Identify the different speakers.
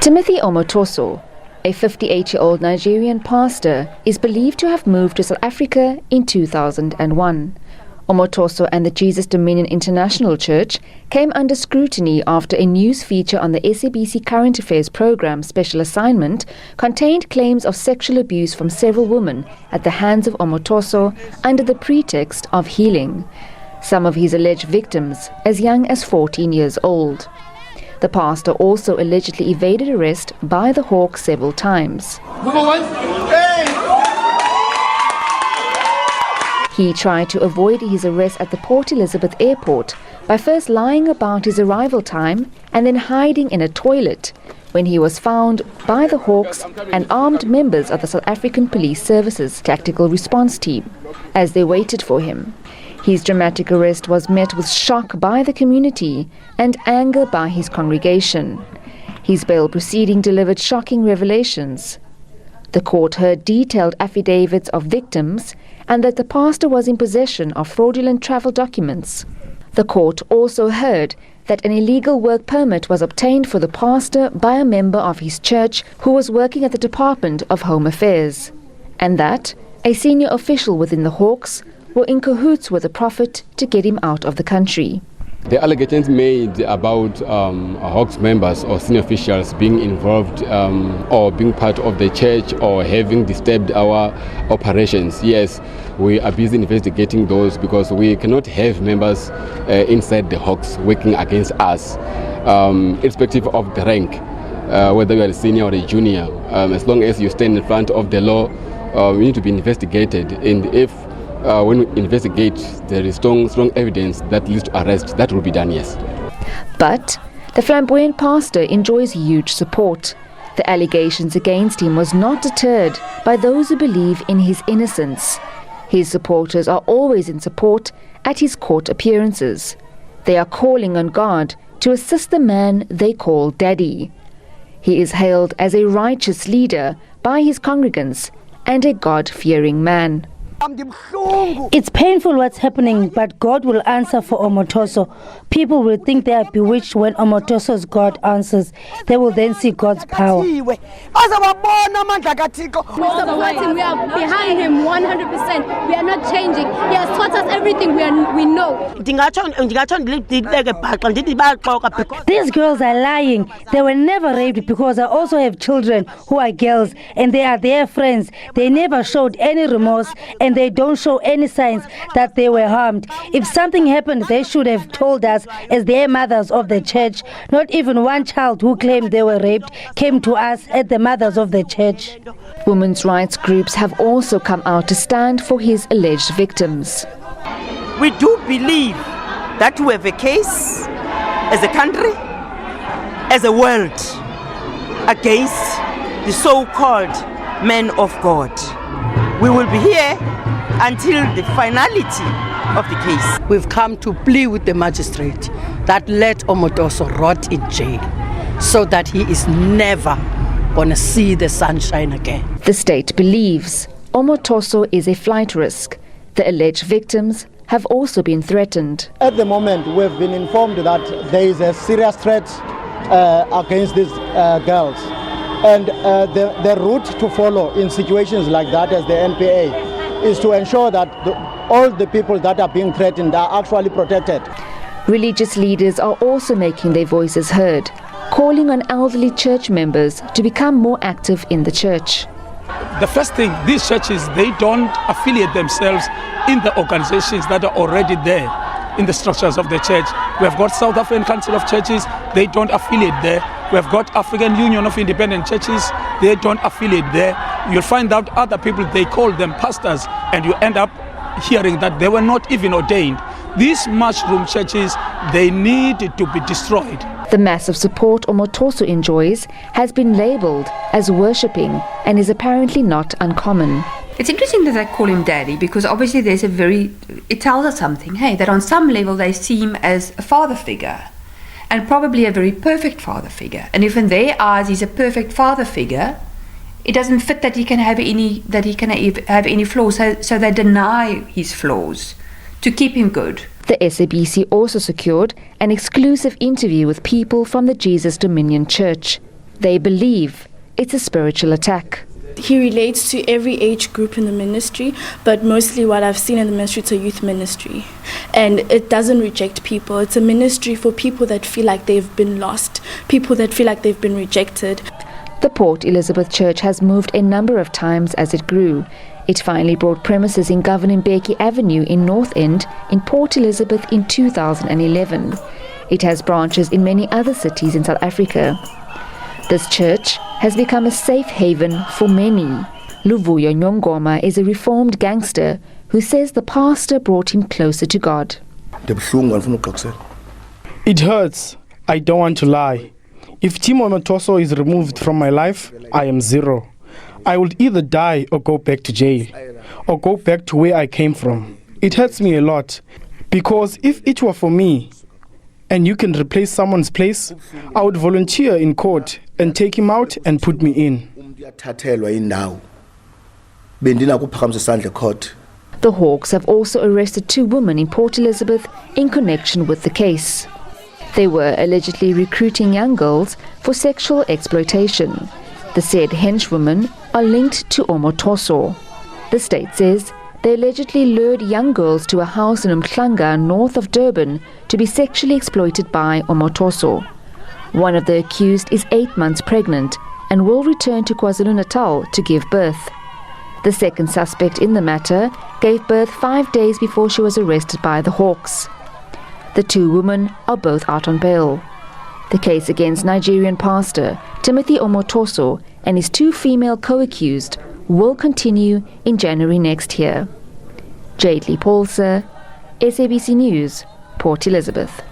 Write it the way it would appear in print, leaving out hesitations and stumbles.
Speaker 1: Timothy Omotoso, a 58-year-old Nigerian pastor, is believed to have moved to South Africa in 2001. Omotoso and the Jesus Dominion International Church came under scrutiny after a news feature on the SABC Current Affairs program Special Assignment contained claims of sexual abuse from several women at the hands of Omotoso under the pretext of healing. Some of his alleged victims as young as 14 years old. The pastor also allegedly evaded arrest by the Hawk several times. He tried to avoid his arrest at the Port Elizabeth airport by first lying about his arrival time and then hiding in a toilet when he was found by the Hawks and armed members of the South African Police Service's Tactical Response Team as they waited for him. His dramatic arrest was met with shock by the community and anger by his congregation. His bail proceeding delivered shocking revelations. The court heard detailed affidavits of victims and that the pastor was in possession of fraudulent travel documents. The court also heard that an illegal work permit was obtained for the pastor by a member of his church who was working at the Department of Home Affairs, and that a senior official within the Hawks were in cahoots with the prophet to get him out of the country.
Speaker 2: The allegations made about Hawks members or senior officials being involved or being part of the church or having disturbed our operations, yes, we are busy investigating those because we cannot have members inside the Hawks working against us, irrespective of the rank, whether you are a senior or a junior. As long as you stand in front of the law, we need to be investigated, and if when we investigate, there is strong evidence that leads to arrest, that will be done, yes.
Speaker 1: But the flamboyant pastor enjoys huge support. The allegations against him was not deterred by those who believe in his innocence. His supporters are always in support at his court appearances. They are calling on God to assist the man they call Daddy. He is hailed as a righteous leader by his congregants and a God-fearing man.
Speaker 3: It's painful what's happening, but God will answer for Omotoso. People will think they are bewitched when Omotoso's God answers. They will then see God's power.
Speaker 4: We are behind him 100%. We are not changing. He has taught us everything we know.
Speaker 3: These girls are lying. They were never raped because I also have children who are girls and they are their friends. They never showed any remorse and they don't show any signs that they were harmed. If something happened, they should have told us as their mothers of the church. Not even one child who claimed they were raped came to us at the mothers of the church.
Speaker 1: Women's rights groups have also come out to stand for his alleged victims.
Speaker 5: We do believe that we have a case as a country, as a world, against the so-called men of God. We will be here until the finality of the case.
Speaker 6: We've come to plead with the magistrate that let Omotoso rot in jail so that he is never going to see the sunshine again.
Speaker 1: The state believes Omotoso is a flight risk. The alleged victims have also been threatened.
Speaker 7: At the moment, we've been informed that there is a serious threat against these girls. And the route to follow in situations like that as the NPA is to ensure that all the people that are being threatened are actually protected.
Speaker 1: Religious leaders are also making their voices heard, calling on elderly church members to become more active in the church.
Speaker 8: The first thing, these churches, they don't affiliate themselves in the organizations that are already there in the structures of the church. We have got South African Council of Churches, they don't affiliate there. We have got African Union of Independent Churches, they don't affiliate there. You'll find out other people, they call them pastors, and you end up hearing that they were not even ordained. These mushroom churches, they need to be destroyed.
Speaker 1: The massive support Omotoso enjoys has been labelled as worshipping and is apparently not uncommon.
Speaker 9: It's interesting that they call him Daddy because obviously it tells us something, hey, that on some level they see him as a father figure and probably a very perfect father figure. And if in their eyes he's a perfect father figure, it doesn't fit that he can have any flaws, so they deny his flaws to keep him good.
Speaker 1: The SABC also secured an exclusive interview with people from the Jesus Dominion Church. They believe it's a spiritual attack.
Speaker 10: He relates to every age group in the ministry, but mostly what I've seen in the ministry, it's a youth ministry. And it doesn't reject people. It's a ministry for people that feel like they've been lost, people that feel like they've been rejected.
Speaker 1: The Port Elizabeth Church has moved a number of times as it grew. It finally bought premises in Governor Mbeki Avenue in North End in Port Elizabeth in 2011. It has branches in many other cities in South Africa. This church has become a safe haven for many. Luvuyo Nyongoma is a reformed gangster who says the pastor brought him closer to God.
Speaker 11: It hurts. I don't want to lie. If Tim Omotoso is removed from my life, I am zero. I would either die or go back to jail, or go back to where I came from. It hurts me a lot, because if it were for me, and you can replace someone's place, I would volunteer in court and take him out and put me in.
Speaker 1: The Hawks have also arrested 2 women in Port Elizabeth in connection with the case. They were allegedly recruiting young girls for sexual exploitation. The said henchwomen are linked to Omotoso. The state says they allegedly lured young girls to a house in Umhlanga, north of Durban, to be sexually exploited by Omotoso. One of the accused is 8 months pregnant and will return to KwaZulu-Natal to give birth. The second suspect in the matter gave birth 5 days before she was arrested by the Hawks. The 2 women are both out on bail. The case against Nigerian Pastor Timothy Omotoso and his 2 female co-accused will continue in January next year. Jayed-leigh Paulse, SABC News, Port Elizabeth.